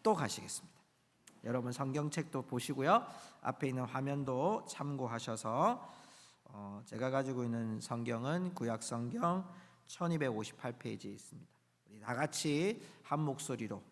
합독하시겠습니다. 여러분 성경책도 보시고요. 앞에 있는 화면도 참고하셔서 제가 가지고 있는 성경은 구약성경 1258페이지에 있습니다. 우리 다 같이 한 목소리로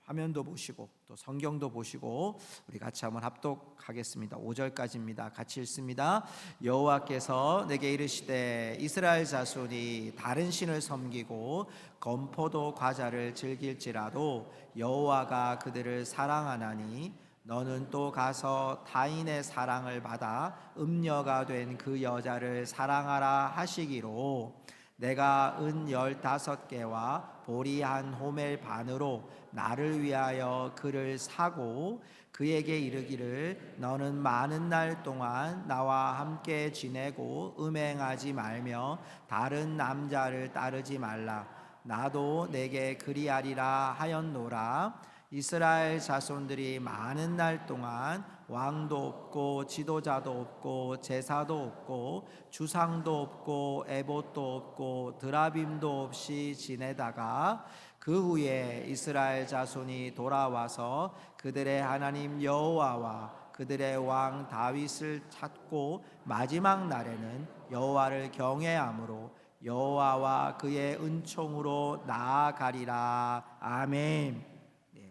화면도 보시고 또 성경도 보시고 우리 같이 한번 합독하겠습니다. 5절까지입니다. 같이 읽습니다. 여호와께서 내게 이르시되 이스라엘 자손이 다른 신을 섬기고 건포도 과자를 즐길지라도 여호와가 그들을 사랑하나니 너는 또 가서 타인의 사랑을 받아 음녀가 된 그 여자를 사랑하라 하시기로 내가 은 15개와 보리 한 호멜 반으로 나를 위하여 그를 사고 그에게 이르기를 너는 많은 날 동안 나와 함께 지내고 음행하지 말며 다른 남자를 따르지 말라. 나도 내게 그리하리라 하였노라. 이스라엘 자손들이 많은 날 동안 왕도 없고 지도자도 없고 제사도 없고 주상도 없고 에봇도 없고 드라빔도 없이 지내다가 그 후에 이스라엘 자손이 돌아와서 그들의 하나님 여호와와 그들의 왕 다윗을 찾고 마지막 날에는 여호와를 경외함으로 여호와와 그의 은총으로 나아가리라. 아멘.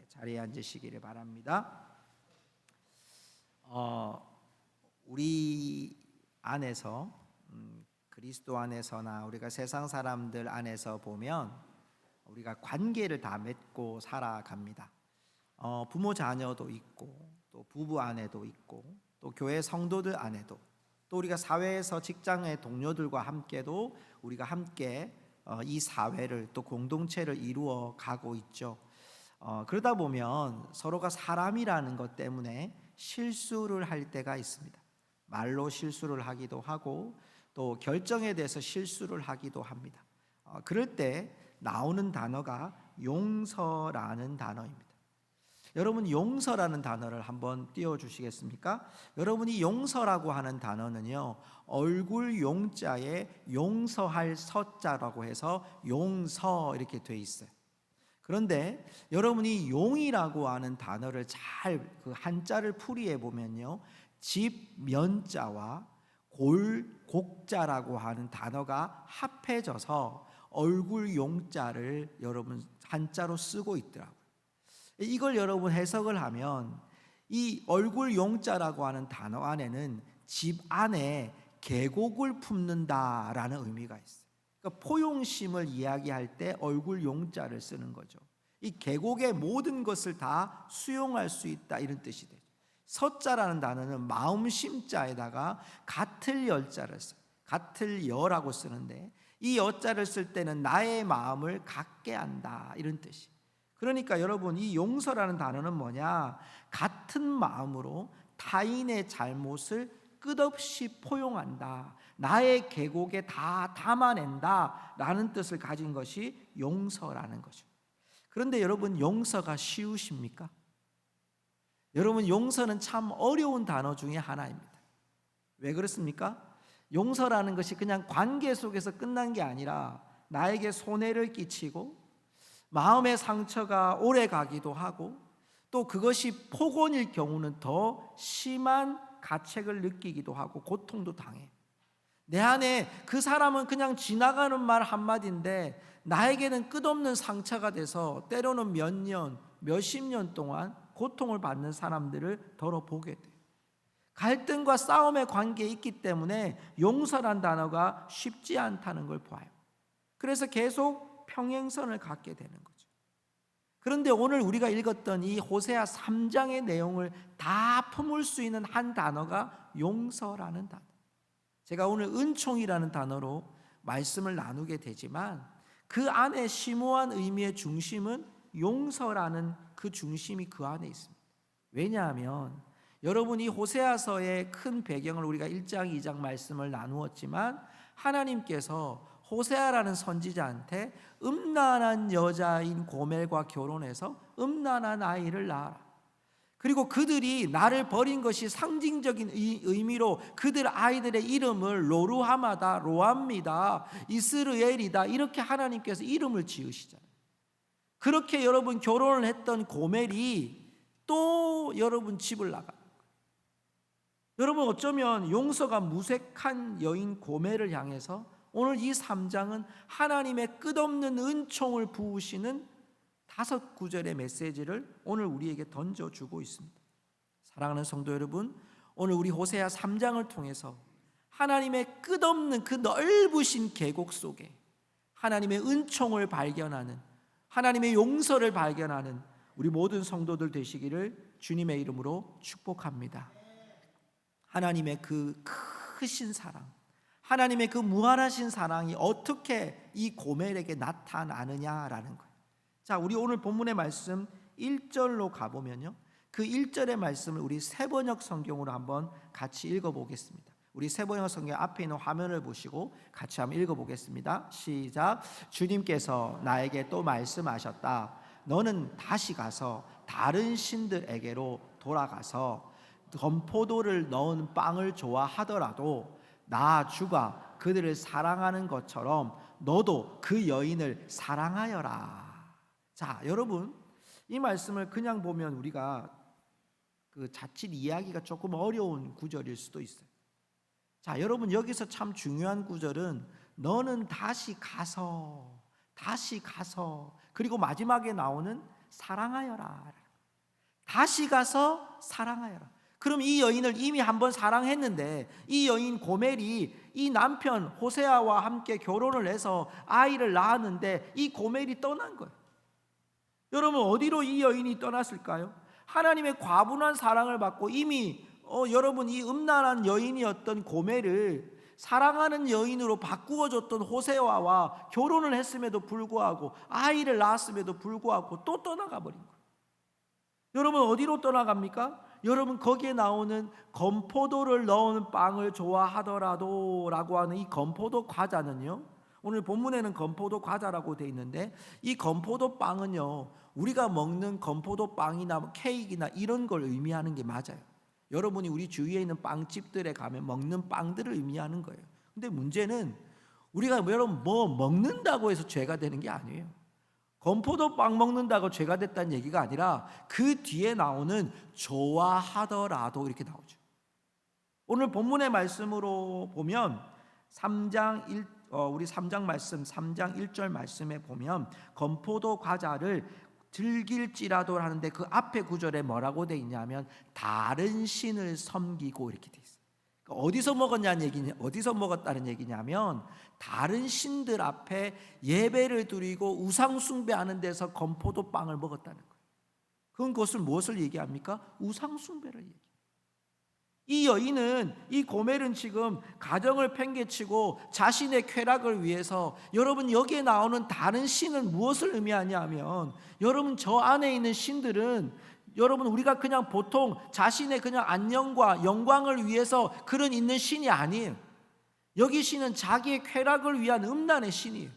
자리에 앉으시기를 바랍니다. 우리 안에서 그리스도 안에서나 우리가 세상 사람들 안에서 보면 우리가 관계를 다 맺고 살아갑니다. 부모 자녀도 있고 또 부부 안에도 있고 또 교회 성도들 안에도 또 우리가 사회에서 직장의 동료들과 함께도 우리가 함께 이 사회를 또 공동체를 이루어 가고 있죠. 그러다 보면 서로가 사람이라는 것 때문에 실수를 할 때가 있습니다. 말로 실수를 하기도 하고 또 결정에 대해서 실수를 하기도 합니다. 그럴 때 나오는 단어가 용서라는 단어입니다. 여러분 용서라는 단어를 한번 띄워주시겠습니까? 여러분이 용서라고 하는 단어는요, 얼굴 용자에 용서할 서자라고 해서 용서 이렇게 돼 있어요. 그런데 여러분이 용이라고 하는 단어를 잘 그 한자를 풀이해 보면요, 집 면자와 곡자라고 하는 단어가 합해져서 얼굴 용자를 여러분 한자로 쓰고 있더라고요. 이걸 여러분 해석을 하면 이 얼굴 용자라고 하는 단어 안에는 집 안에 계곡을 품는다라는 의미가 있어요. 그러니까 포용심을 이야기할 때 얼굴 용자를 쓰는 거죠. 이 계곡의 모든 것을 다 수용할 수 있다 이런 뜻이 되죠. 서자라는 단어는 마음심자에다가 같을 열자를 써요. 같을 여라고 쓰는데 이 여자를 쓸 때는 나의 마음을 같게 한다 이런 뜻이. 그러니까 여러분 이 용서라는 단어는 뭐냐? 같은 마음으로 타인의 잘못을 끝없이 포용한다. 나의 계곡에 다 담아낸다 라는 뜻을 가진 것이 용서라는 거죠. 그런데 여러분 용서가 쉬우십니까? 여러분 용서는 참 어려운 단어 중에 하나입니다. 왜 그렇습니까? 용서라는 것이 그냥 관계 속에서 끝난 게 아니라 나에게 손해를 끼치고 마음의 상처가 오래 가기도 하고 또 그것이 폭언일 경우는 더 심한 가책을 느끼기도 하고 고통도 당해. 내 안에 그 사람은 그냥 지나가는 말 한마디인데 나에게는 끝없는 상처가 돼서 때로는 몇 년, 몇십 년 동안 고통을 받는 사람들을 더러 보게 돼요. 갈등과 싸움의 관계에 있기 때문에 용서란 단어가 쉽지 않다는 걸 봐요. 그래서 계속 평행선을 갖게 되는 거죠. 그런데 오늘 우리가 읽었던 이 호세아 3장의 내용을 다 품을 수 있는 한 단어가 용서라는 단어. 제가 오늘 은총이라는 단어로 말씀을 나누게 되지만 그 안에 심오한 의미의 중심은 용서라는 그 중심이 그 안에 있습니다. 왜냐하면 여러분이 호세아서의 큰 배경을 우리가 1장, 2장 말씀을 나누었지만 하나님께서 호세아라는 선지자한테 음란한 여자인 고멜과 결혼해서 음란한 아이를 낳아라. 그리고 그들이 나를 버린 것이 상징적인 의미로 그들 아이들의 이름을 로루하마다, 로암미다, 이스르엘이다 이렇게 하나님께서 이름을 지으시잖아요. 그렇게 여러분 결혼을 했던 고멜이 또 여러분 집을 나가. 여러분 어쩌면 용서가 무색한 여인 고멜을 향해서 오늘 이 3장은 하나님의 끝없는 은총을 부으시는 5구절의 메시지를 오늘 우리에게 던져주고 있습니다. 사랑하는 성도 여러분, 오늘 우리 호세아 3장을 통해서 하나님의 끝없는 그 넓으신 계곡 속에 하나님의 은총을 발견하는, 하나님의 용서를 발견하는 우리 모든 성도들 되시기를 주님의 이름으로 축복합니다. 하나님의 그 크신 사랑, 하나님의 그 무한하신 사랑이 어떻게 이 고멜에게 나타나느냐라는 거예요. 자, 우리 오늘 본문의 말씀 1절로 가보면요, 그 1절의 말씀을 우리 새번역 성경으로 한번 같이 읽어보겠습니다. 우리 새번역 성경 앞에 있는 화면을 보시고 같이 한번 읽어보겠습니다. 시작. 주님께서 나에게 또 말씀하셨다. 너는 다시 가서 다른 신들에게로 돌아가서 건포도를 넣은 빵을 좋아하더라도 나 주가 그들을 사랑하는 것처럼 너도 그 여인을 사랑하여라. 자, 여러분, 이 말씀을 그냥 보면 우리가 그 자칫 이해하기가 조금 어려운 구절일 수도 있어요. 자, 여러분, 여기서 참 중요한 구절은 너는 다시 가서 그리고 마지막에 나오는 사랑하여라. 다시 가서 사랑하여라. 그럼 이 여인을 이미 한번 사랑했는데 이 여인 고멜이 이 남편 호세아와 함께 결혼을 해서 아이를 낳았는데 이 고멜이 떠난 거예요. 여러분, 어디로 이 여인이 떠났을까요? 하나님의 과분한 사랑을 받고 이미 여러분 이 음란한 여인이었던 고멜을 사랑하는 여인으로 바꾸어줬던 호세아와 결혼을 했음에도 불구하고 아이를 낳았음에도 불구하고 또 떠나가 버린 거예요. 여러분, 어디로 떠나갑니까? 여러분, 거기에 나오는 건포도를 넣은 빵을 좋아하더라도 라고 하는 이 건포도 과자는요, 오늘 본문에는 건포도 과자라고 되어 있는데 이 건포도 빵은요, 우리가 먹는 건포도 빵이나 케이크나 이런 걸 의미하는 게 맞아요. 여러분이 우리 주위에 있는 빵집들에 가면 먹는 빵들을 의미하는 거예요. 근데 문제는 우리가 여러분 뭐 먹는다고 해서 죄가 되는 게 아니에요. 건포도 빵 먹는다고 죄가 됐다는 얘기가 아니라 그 뒤에 나오는 좋아하더라도 이렇게 나오죠. 오늘 본문의 말씀으로 보면 3장 말씀 3장 1절 말씀에 보면 건포도 과자를 즐길지라도 하는데 그 앞에 구절에 뭐라고 돼 있냐면 다른 신을 섬기고 이렇게 돼 있어요. 그러니까 어디서 먹었다는 얘기냐면 다른 신들 앞에 예배를 드리고 우상 숭배하는 데서 건포도 빵을 먹었다는 거예요. 그것을 무엇을 얘기합니까? 우상 숭배를 얘기해요. 이 여인은, 이 고멜은 지금 가정을 팽개치고 자신의 쾌락을 위해서, 여러분 여기에 나오는 다른 신은 무엇을 의미하냐 하면, 여러분 저 안에 있는 신들은 여러분 우리가 그냥 보통 자신의 그냥 안녕과 영광을 위해서 그런 있는 신이 아니에요. 여기 신은 자기의 쾌락을 위한 음란의 신이에요.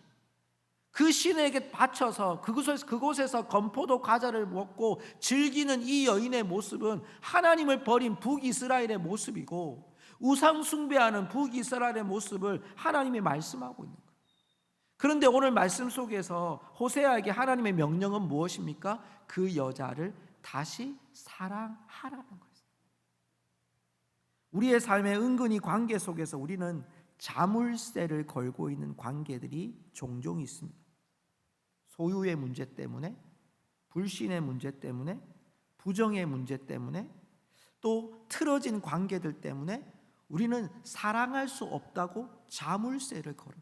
그 신에게 바쳐서 그곳에서 건포도 과자를 먹고 즐기는 이 여인의 모습은 하나님을 버린 북이스라엘의 모습이고 우상 숭배하는 북이스라엘의 모습을 하나님이 말씀하고 있는 거예요. 그런데 오늘 말씀 속에서 호세아에게 하나님의 명령은 무엇입니까? 그 여자를 다시 사랑하라는 거예요. 우리의 삶의 은근히 관계 속에서 우리는 자물쇠를 걸고 있는 관계들이 종종 있습니다. 소유의 문제 때문에, 불신의 문제 때문에, 부정의 문제 때문에, 또 틀어진 관계들 때문에 우리는 사랑할 수 없다고 자물쇠를 걸어요.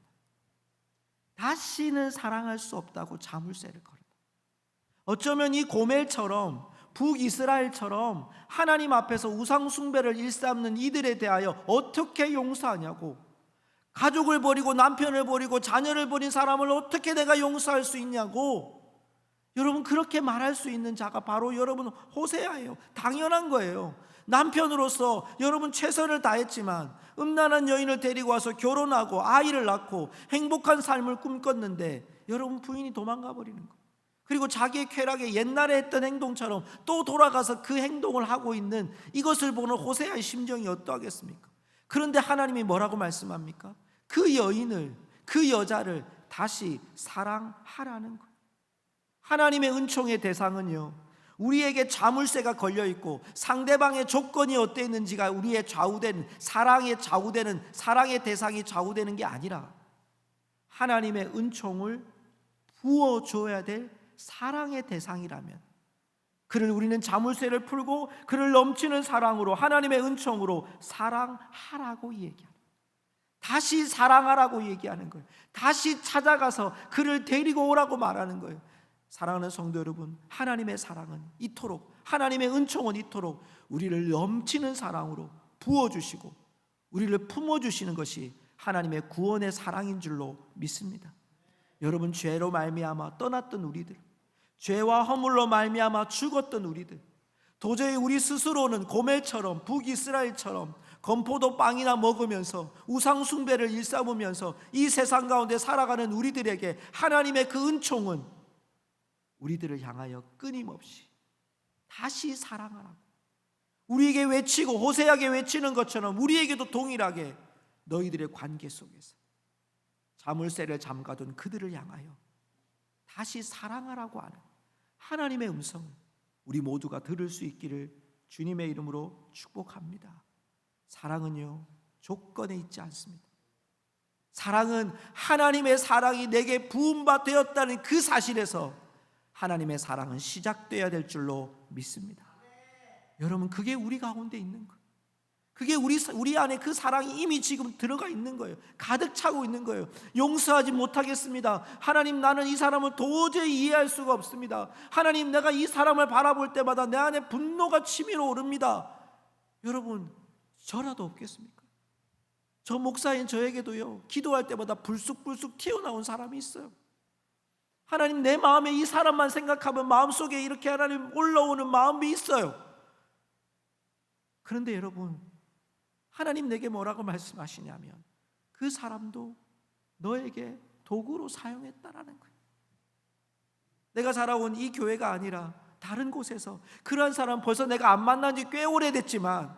다시는 사랑할 수 없다고 자물쇠를 걸어요. 어쩌면 이 고멜처럼 북이스라엘처럼 하나님 앞에서 우상 숭배를 일삼는 이들에 대하여 어떻게 용서하냐고, 가족을 버리고 남편을 버리고 자녀를 버린 사람을 어떻게 내가 용서할 수 있냐고, 여러분 그렇게 말할 수 있는 자가 바로 여러분 호세아예요. 당연한 거예요. 남편으로서 여러분 최선을 다했지만 음란한 여인을 데리고 와서 결혼하고 아이를 낳고 행복한 삶을 꿈꿨는데 여러분 부인이 도망가 버리는 거예요. 그리고 자기의 쾌락에 옛날에 했던 행동처럼 또 돌아가서 그 행동을 하고 있는 이것을 보는 호세아의 심정이 어떠하겠습니까? 그런데 하나님이 뭐라고 말씀합니까? 그 여인을, 그 여자를 다시 사랑하라는 거예요. 하나님의 은총의 대상은요, 우리에게 자물쇠가 걸려 있고 상대방의 조건이 어떠 있는지가 우리의 좌우되는, 사랑의 대상이 좌우되는 게 아니라 하나님의 은총을 부어줘야 될 사랑의 대상이라면, 그를 우리는 자물쇠를 풀고 그를 넘치는 사랑으로, 하나님의 은총으로 사랑하라고 얘기하는, 다시 사랑하라고 얘기하는 거예요. 다시 찾아가서 그를 데리고 오라고 말하는 거예요. 사랑하는 성도 여러분, 하나님의 사랑은 이토록, 하나님의 은총은 이토록 우리를 넘치는 사랑으로 부어주시고 우리를 품어주시는 것이 하나님의 구원의 사랑인 줄로 믿습니다. 여러분, 죄로 말미암아 떠났던 우리들, 죄와 허물로 말미암아 죽었던 우리들, 도저히 우리 스스로는 고멜처럼, 북이스라엘처럼 건포도 빵이나 먹으면서 우상 숭배를 일삼으면서 이 세상 가운데 살아가는 우리들에게 하나님의 그 은총은 우리들을 향하여 끊임없이 다시 사랑하라고 우리에게 외치고, 호세아에게 외치는 것처럼 우리에게도 동일하게 너희들의 관계 속에서 자물쇠를 잠가둔 그들을 향하여 다시 사랑하라고 하는 하나님의 음성을 우리 모두가 들을 수 있기를 주님의 이름으로 축복합니다. 사랑은요, 조건에 있지 않습니다. 사랑은 하나님의 사랑이 내게 부음바 되었다는 그 사실에서 하나님의 사랑은 시작되어야 될 줄로 믿습니다. 여러분, 그게 우리 가운데 있는 거예요. 그게 우리 안에 그 사랑이 이미 지금 들어가 있는 거예요. 가득 차고 있는 거예요. 용서하지 못하겠습니다. 하나님, 나는 이 사람을 도저히 이해할 수가 없습니다. 하나님, 내가 이 사람을 바라볼 때마다 내 안에 분노가 치밀어 오릅니다. 여러분, 저라도 없겠습니까? 저 목사인 저에게도요, 기도할 때마다 불쑥불쑥 튀어나온 사람이 있어요. 하나님, 내 마음에 이 사람만 생각하면 마음속에 이렇게 하나님 올라오는 마음이 있어요. 그런데 여러분, 하나님 내게 뭐라고 말씀하시냐면 그 사람도 너에게 도구로 사용했다라는 거예요. 내가 살아온 이 교회가 아니라 다른 곳에서 그러한 사람 벌써 내가 안 만난 지 꽤 오래됐지만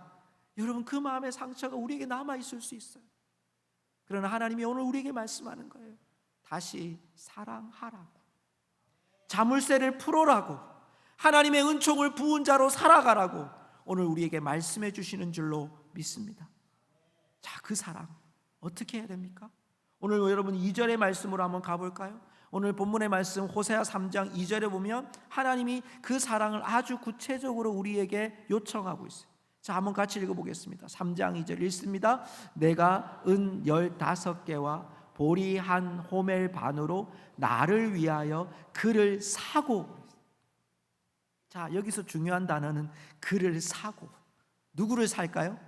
여러분, 그 마음의 상처가 우리에게 남아있을 수 있어요. 그러나 하나님이 오늘 우리에게 말씀하는 거예요. 다시 사랑하라고, 자물쇠를 풀어라고, 하나님의 은총을 부은 자로 살아가라고 오늘 우리에게 말씀해 주시는 줄로 믿습니다. 자, 그 사랑 어떻게 해야 됩니까? 오늘 여러분 2절의 말씀으로 한번 가볼까요? 오늘 본문의 말씀 호세아 3장 2절에 보면 하나님이 그 사랑을 아주 구체적으로 우리에게 요청하고 있어요. 자, 한번 같이 읽어보겠습니다. 3장 2절 읽습니다. 내가 은 15개와 보리 한 호멜 반으로 나를 위하여 그를 사고. 자, 여기서 중요한 단어는 그를 사고. 누구를 살까요?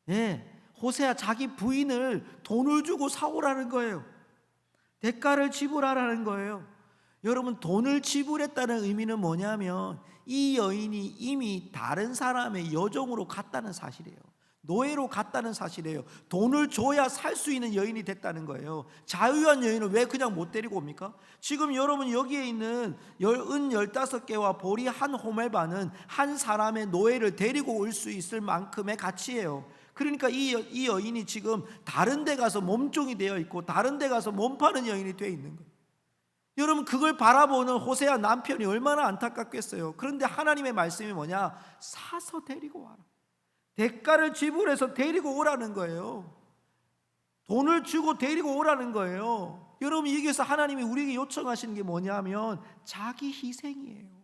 네, 호세아 자기 부인을 돈을 주고 사오라는 거예요. 대가를 지불하라는 거예요. 여러분, 돈을 지불했다는 의미는 뭐냐면 이 여인이 이미 다른 사람의 여종으로 갔다는 사실이에요. 노예로 갔다는 사실이에요. 돈을 줘야 살 수 있는 여인이 됐다는 거예요. 자유한 여인을 왜 그냥 못 데리고 옵니까? 지금 여러분 여기에 있는 은 15개와 보리 한 호멜반은 한 사람의 노예를 데리고 올 수 있을 만큼의 가치예요. 그러니까 이 여인이 지금 다른 데 가서 몸종이 되어 있고 다른 데 가서 몸 파는 여인이 되어 있는 거예요. 여러분, 그걸 바라보는 호세아 남편이 얼마나 안타깝겠어요. 그런데 하나님의 말씀이 뭐냐? 사서 데리고 와라. 대가를 지불해서 데리고 오라는 거예요. 돈을 주고 데리고 오라는 거예요. 여러분, 여기서 하나님이 우리에게 요청하시는 게 뭐냐면 자기 희생이에요.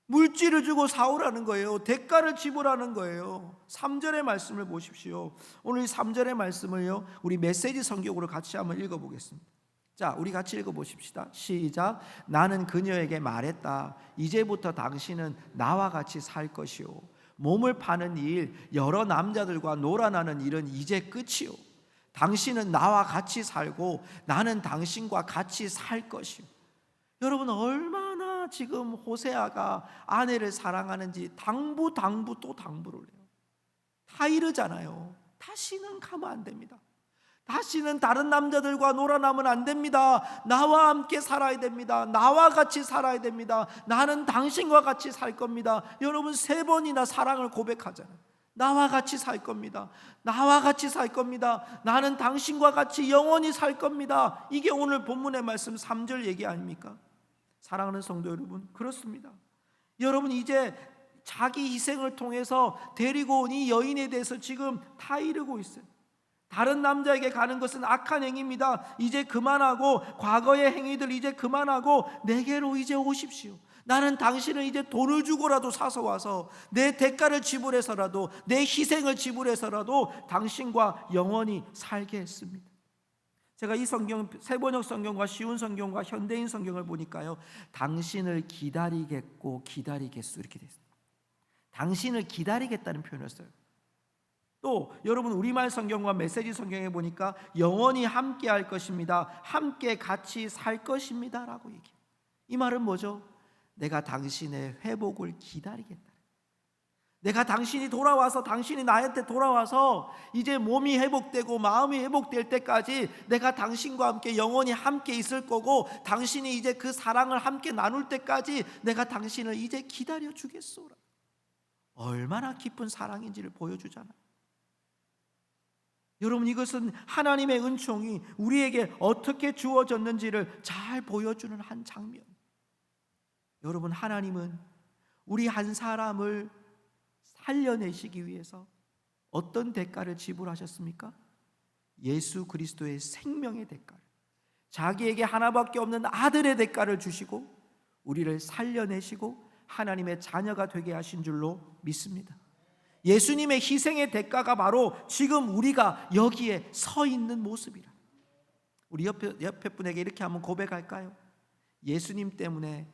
물질을 주고 사오라는 거예요. 대가를 지불하는 거예요. 3절의 말씀을 보십시오. 오늘 이 3절의 말씀을요, 우리 메시지 성경으로 같이 한번 읽어보겠습니다. 자, 우리 같이 읽어보십시다. 시작. 나는 그녀에게 말했다. 이제부터 당신은 나와 같이 살 것이요, 몸을 파는 일, 여러 남자들과 놀아나는 일은 이제 끝이요, 당신은 나와 같이 살고 나는 당신과 같이 살 것이요. 여러분, 얼마나 지금 호세아가 아내를 사랑하는지 당부 또 당부를 해요. 다 이러잖아요. 다시는 가면 안 됩니다. 다시는 다른 남자들과 놀아나면 안 됩니다. 나와 함께 살아야 됩니다. 나와 같이 살아야 됩니다. 나는 당신과 같이 살 겁니다. 여러분, 3번이나 사랑을 고백하잖아요. 나와 같이 살 겁니다. 나와 같이 살 겁니다. 나는 당신과 같이 영원히 살 겁니다. 이게 오늘 본문의 말씀 3절 얘기 아닙니까? 사랑하는 성도 여러분, 그렇습니다. 여러분 이제 자기 희생을 통해서 데리고 온 이 여인에 대해서 지금 다 이르고 있어요. 다른 남자에게 가는 것은 악한 행위입니다. 이제 그만하고 과거의 행위들 이제 그만하고 내게로 이제 오십시오. 나는 당신을 이제 돈을 주고라도 사서 와서 내 대가를 지불해서라도 내 희생을 지불해서라도 당신과 영원히 살게 했습니다. 제가 이 성경, 새번역 성경과 쉬운 성경과 현대인 성경을 보니까요, 당신을 기다리겠고 기다리겠소 이렇게 되어 있습니다. 당신을 기다리겠다는 표현을 써요. 또 여러분 우리말 성경과 메시지 성경에 보니까 영원히 함께 할 것입니다, 함께 같이 살 것입니다 라고 얘기해요. 이 말은 뭐죠? 내가 당신의 회복을 기다리겠다. 내가 당신이 돌아와서 당신이 나한테 돌아와서 이제 몸이 회복되고 마음이 회복될 때까지 내가 당신과 함께 영원히 함께 있을 거고 당신이 이제 그 사랑을 함께 나눌 때까지 내가 당신을 이제 기다려 주겠소라. 얼마나 깊은 사랑인지를 보여주잖아요. 여러분 이것은 하나님의 은총이 우리에게 어떻게 주어졌는지를 잘 보여주는 한 장면. 여러분 하나님은 우리 한 사람을 살려내시기 위해서 어떤 대가를 지불하셨습니까? 예수 그리스도의 생명의 대가를, 자기에게 하나밖에 없는 아들의 대가를 주시고 우리를 살려내시고 하나님의 자녀가 되게 하신 줄로 믿습니다. 예수님의 희생의 대가가 바로 지금 우리가 여기에 서 있는 모습이라. 우리 옆에 분에게 이렇게 한번 고백할까요? 예수님 때문에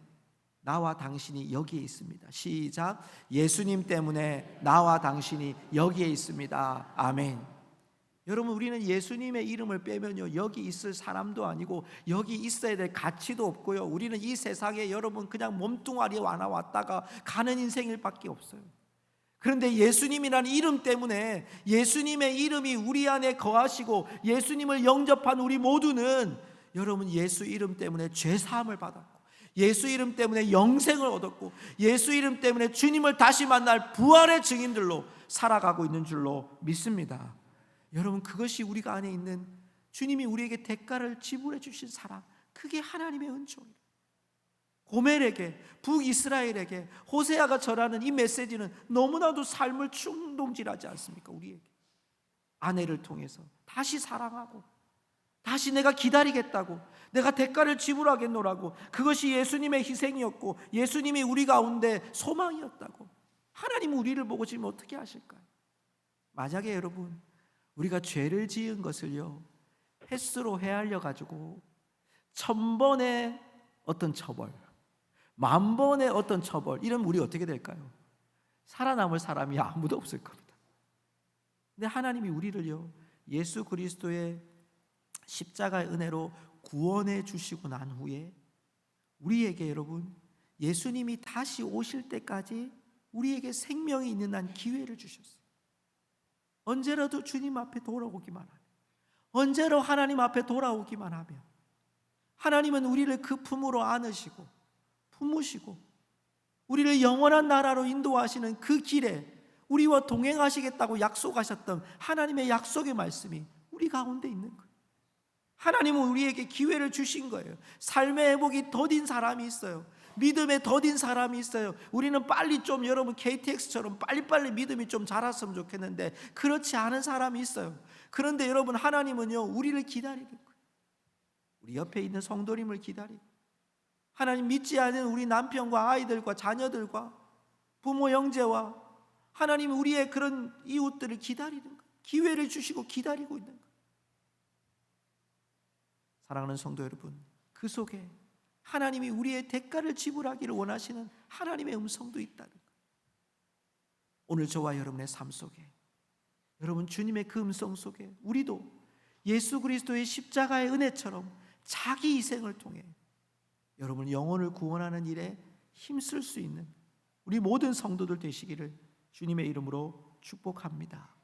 나와 당신이 여기에 있습니다. 시작. 예수님 때문에 나와 당신이 여기에 있습니다. 아멘. 여러분 우리는 예수님의 이름을 빼면요 여기 있을 사람도 아니고 여기 있어야 될 가치도 없고요, 우리는 이 세상에 여러분 그냥 몸뚱아리 하나 왔다가 가는 인생일 밖에 없어요. 그런데 예수님이라는 이름 때문에, 예수님의 이름이 우리 안에 거하시고 예수님을 영접한 우리 모두는 여러분 예수 이름 때문에 죄사함을 받았고 예수 이름 때문에 영생을 얻었고 예수 이름 때문에 주님을 다시 만날 부활의 증인들로 살아가고 있는 줄로 믿습니다. 여러분 그것이 우리가 안에 있는 주님이 우리에게 대가를 지불해 주신 사랑, 그게 하나님의 은총이에요. 고멜에게, 북이스라엘에게 호세아가 전하는 이 메시지는 너무나도 삶을 충동질하지 않습니까? 우리에게 아내를 통해서 다시 사랑하고 다시 내가 기다리겠다고, 내가 대가를 지불하겠노라고, 그것이 예수님의 희생이었고 예수님이 우리 가운데 소망이었다고. 하나님은 우리를 보고 지금 어떻게 하실까요? 만약에 여러분 우리가 죄를 지은 것을요 횟수로 헤아려 가지고 1000번의 어떤 처벌, 10,000번의 어떤 처벌 이러면 우리 어떻게 될까요? 살아남을 사람이 아무도 없을 겁니다. 근데 하나님이 우리를요 예수 그리스도의 십자가의 은혜로 구원해 주시고 난 후에 우리에게 여러분 예수님이 다시 오실 때까지 우리에게 생명이 있는 한 기회를 주셨어요. 언제라도 주님 앞에 돌아오기만 하면, 언제로 하나님 앞에 돌아오기만 하면 하나님은 우리를 그 품으로 안으시고 품으시고 우리를 영원한 나라로 인도하시는 그 길에 우리와 동행하시겠다고 약속하셨던 하나님의 약속의 말씀이 우리 가운데 있는 거예요. 하나님은 우리에게 기회를 주신 거예요. 삶의 회복이 더딘 사람이 있어요. 믿음에 더딘 사람이 있어요. 우리는 빨리 좀 여러분 KTX처럼 빨리빨리 믿음이 좀 자랐으면 좋겠는데 그렇지 않은 사람이 있어요. 그런데 여러분 하나님은요 우리를 기다리고 있고요, 우리 옆에 있는 성도님을 기다리고, 하나님 믿지 않은 우리 남편과 아이들과 자녀들과 부모 형제와 하나님 우리의 그런 이웃들을 기다리는 거예요. 기회를 주시고 기다리고 있는 거예요. 사랑하는 성도 여러분, 그 속에 하나님이 우리의 대가를 지불하기를 원하시는 하나님의 음성도 있다는 거예요. 오늘 저와 여러분의 삶 속에, 여러분 주님의 그 음성 속에 우리도 예수 그리스도의 십자가의 은혜처럼 자기 희생을 통해 여러분 영혼을 구원하는 일에 힘쓸 수 있는 우리 모든 성도들 되시기를 주님의 이름으로 축복합니다.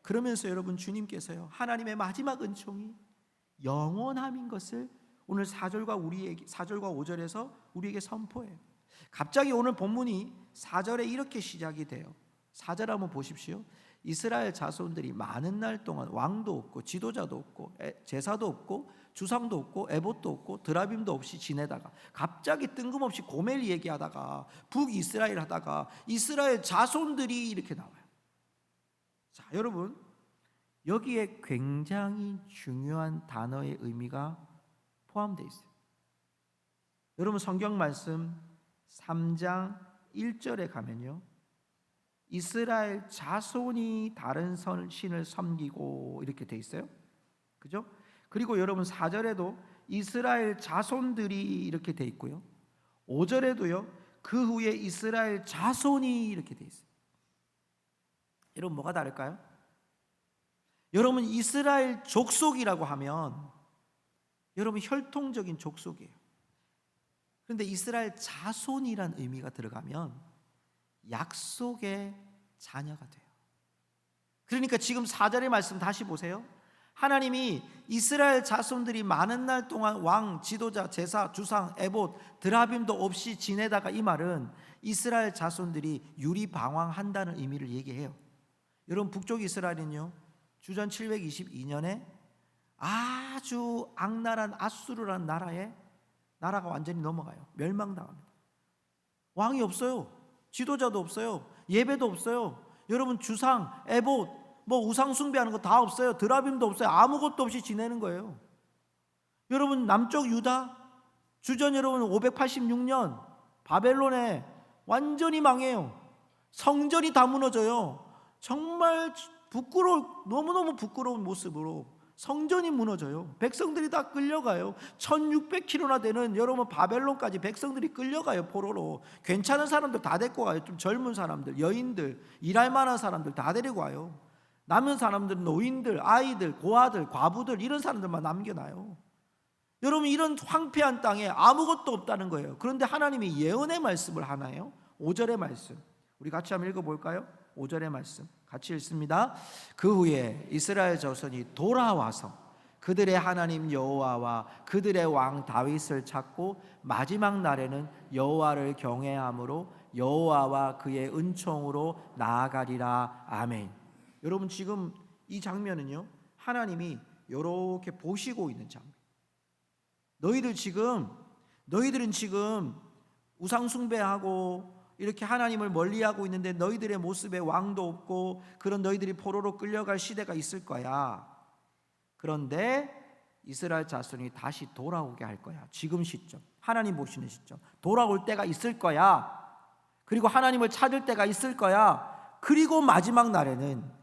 그러면서 여러분 주님께서요 하나님의 마지막 은총이 영원함인 것을 오늘 4절과 5절에서 우리에게 선포해요. 갑자기 오늘 본문이 4절에 이렇게 시작이 돼요. 4절 한번 보십시오. 이스라엘 자손들이 많은 날 동안 왕도 없고 지도자도 없고 제사도 없고 주상도 없고 에봇도 없고 드라빔도 없이 지내다가 갑자기 뜬금없이 고멜 얘기하다가 북이스라엘 하다가 이스라엘 자손들이 이렇게 나와요. 자, 여러분, 여기에 굉장히 중요한 단어의 의미가 포함되어 있어요. 여러분, 성경 말씀 3장 1절에 가면요, 이스라엘 자손이 다른 신을 섬기고 이렇게 돼 있어요. 그죠? 그리고 여러분 4절에도 이스라엘 자손들이 이렇게 돼 있고요. 5절에도요. 그 후에 이스라엘 자손이 이렇게 돼 있어요. 여러분, 뭐가 다를까요? 여러분, 이스라엘 족속이라고 하면 여러분 혈통적인 족속이에요. 그런데 이스라엘 자손이란 의미가 들어가면 약속의 자녀가 돼요. 그러니까 지금 4절의 말씀 다시 보세요. 하나님이 이스라엘 자손들이 많은 날 동안 왕, 지도자, 제사, 주상, 에봇, 드라빔도 없이 지내다가, 이 말은 이스라엘 자손들이 유리방황한다는 의미를 얘기해요. 여러분, 북쪽 이스라엘은요, 주전 722년에 아주 악랄한 아수르라는 나라가 완전히 넘어가요. 멸망당합니다. 왕이 없어요. 지도자도 없어요. 예배도 없어요. 여러분, 주상, 에봇, 우상 숭배하는 거 다 없어요. 드라빔도 없어요. 아무것도 없이 지내는 거예요. 여러분, 남쪽 유다 주전 여러분 586년 바벨론에 완전히 망해요. 성전이 다 무너져요. 정말 너무너무 부끄러운 모습으로 성전이 무너져요. 백성들이 다 끌려가요. 1600km나 되는 여러분 바벨론까지 백성들이 끌려가요. 포로로. 괜찮은 사람들 다 데리고 가요. 좀 젊은 사람들, 여인들, 일할 만한 사람들 다 데리고 와요. 남은 사람들은 노인들, 아이들, 고아들, 과부들, 이런 사람들만 남겨놔요. 여러분, 이런 황폐한 땅에 아무것도 없다는 거예요. 그런데 하나님이 예언의 말씀을 하나요? 5절의 말씀, 우리 같이 한번 읽어볼까요? 5절의 말씀 같이 읽습니다. 그 후에 이스라엘 자손이 돌아와서 그들의 하나님 여호와와 그들의 왕 다윗을 찾고 마지막 날에는 여호와를 경외함으로 여호와와 그의 은총으로 나아가리라. 아멘. 여러분, 지금 이 장면은요, 하나님이 이렇게 보시고 있는 장면. 너희들은 지금 우상 숭배하고 이렇게 하나님을 멀리하고 있는데 너희들의 모습에 왕도 없고 그런 너희들이 포로로 끌려갈 시대가 있을 거야. 그런데 이스라엘 자손이 다시 돌아오게 할 거야. 지금 시점, 하나님 보시는 시점, 돌아올 때가 있을 거야. 그리고 하나님을 찾을 때가 있을 거야. 그리고 마지막 날에는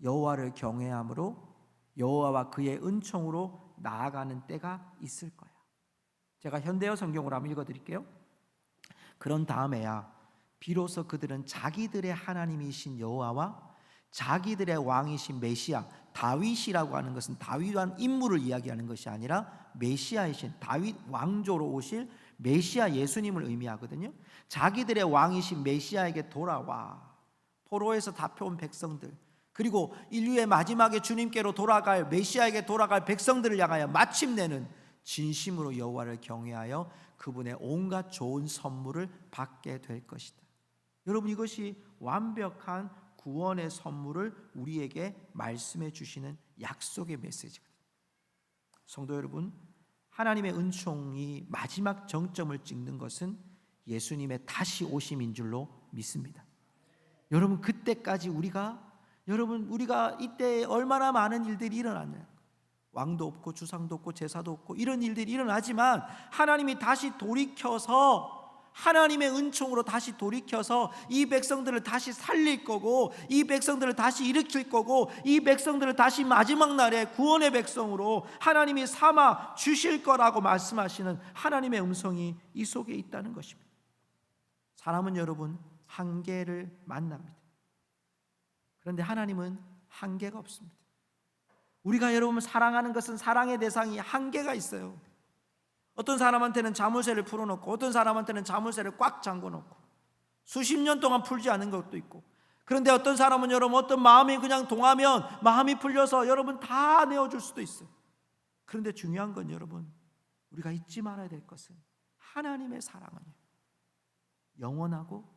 여호와를 경외함으로 여호와와 그의 은총으로 나아가는 때가 있을 거야. 제가 현대어 성경으로 한번 읽어드릴게요. 그런 다음에야 비로소 그들은 자기들의 하나님이신 여호와와 자기들의 왕이신 메시아, 다윗이라고 하는 것은 다윗한 인물을 이야기하는 것이 아니라 메시아이신 다윗 왕조로 오실 메시아 예수님을 의미하거든요. 자기들의 왕이신 메시아에게 돌아와. 포로에서 잡혀온 백성들, 그리고 인류의 마지막에 주님께로 돌아갈 메시아에게 돌아갈 백성들을 향하여 마침내는 진심으로 여호와를 경외하여 그분의 온갖 좋은 선물을 받게 될 것이다. 여러분, 이것이 완벽한 구원의 선물을 우리에게 말씀해 주시는 약속의 메시지거든요. 성도 여러분, 하나님의 은총이 마지막 정점을 찍는 것은 예수님의 다시 오심인 줄로 믿습니다. 여러분, 그때까지 우리가 이때 얼마나 많은 일들이 일어났나요? 왕도 없고 주상도 없고 제사도 없고 이런 일들이 일어나지만 하나님이 다시 돌이켜서 하나님의 은총으로 다시 돌이켜서 이 백성들을 다시 살릴 거고 이 백성들을 다시 일으킬 거고 이 백성들을 다시 마지막 날에 구원의 백성으로 하나님이 삼아 주실 거라고 말씀하시는 하나님의 음성이 이 속에 있다는 것입니다. 사람은 여러분 한계를 만납니다. 그런데 하나님은 한계가 없습니다. 우리가 여러분 사랑하는 것은 사랑의 대상이 한계가 있어요. 어떤 사람한테는 자물쇠를 풀어놓고 어떤 사람한테는 자물쇠를 꽉 잠궈놓고 수십 년 동안 풀지 않은 것도 있고, 그런데 어떤 사람은 여러분 어떤 마음이 그냥 동하면 마음이 풀려서 여러분 다 내어줄 수도 있어요. 그런데 중요한 건 여러분, 우리가 잊지 말아야 될 것은 하나님의 사랑은요 영원하고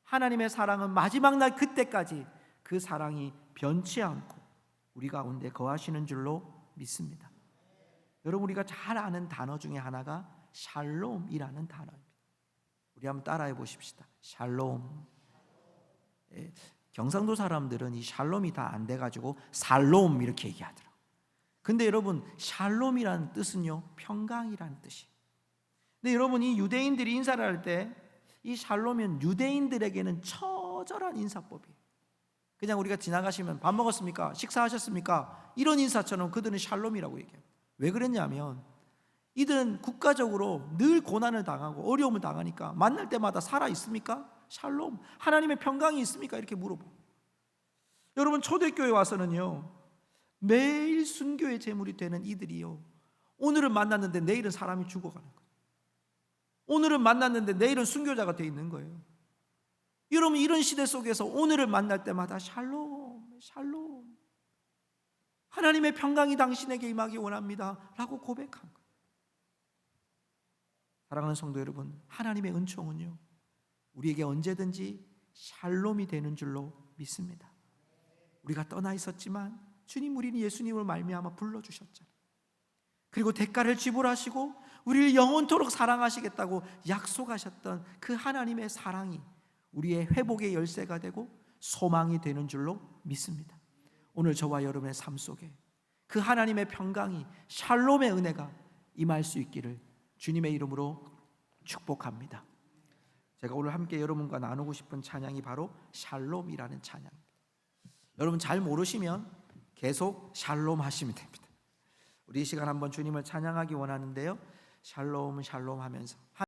하나님의 사랑은 마지막 날 그때까지 그 사랑이 변치 않고 우리 가운데 거하시는 줄로 믿습니다. 여러분, 우리가 잘 아는 단어 중에 하나가 샬롬이라는 단어입니다. 우리 한번 따라해 보십시다. 샬롬. 예, 경상도 사람들은 이 샬롬이 다 안 돼가지고 살롬 이렇게 얘기하더라고요. 근데 여러분, 샬롬이라는 뜻은요, 평강이라는 뜻이에요. 근데 여러분, 이 유대인들이 인사를 할 때 이 샬롬은 유대인들에게는 처절한 인사법이에요. 그냥 우리가 지나가시면 밥 먹었습니까? 식사하셨습니까? 이런 인사처럼 그들은 샬롬이라고 얘기해요. 왜 그랬냐면 이들은 국가적으로 늘 고난을 당하고 어려움을 당하니까 만날 때마다 살아 있습니까? 샬롬, 하나님의 평강이 있습니까? 이렇게 물어보고. 여러분, 초대교회 와서는요, 매일 순교의 제물이 되는 이들이요, 오늘은 만났는데 내일은 사람이 죽어가는 거예요. 오늘은 만났는데 내일은 순교자가 되어 있는 거예요. 여러분, 이런 시대 속에서 오늘을 만날 때마다 샬롬, 샬롬, 하나님의 평강이 당신에게 임하기 원합니다 라고 고백한 거예요. 사랑하는 성도 여러분, 하나님의 은총은요, 우리에게 언제든지 샬롬이 되는 줄로 믿습니다. 우리가 떠나 있었지만 주님, 우리는 예수님을 말미암아 불러주셨잖아요. 그리고 대가를 지불하시고 우리를 영원토록 사랑하시겠다고 약속하셨던 그 하나님의 사랑이 우리의 회복의 열쇠가 되고 소망이 되는 줄로 믿습니다. 오늘 저와 여러분의 삶 속에 그 하나님의 평강이, 샬롬의 은혜가 임할 수 있기를 주님의 이름으로 축복합니다. 제가 오늘 함께 여러분과 나누고 싶은 찬양이 바로 샬롬이라는 찬양입니다. 여러분, 잘 모르시면 계속 샬롬 하시면 됩니다. 우리 이 시간 한번 주님을 찬양하기 원하는데요, 샬롬 샬롬 하면서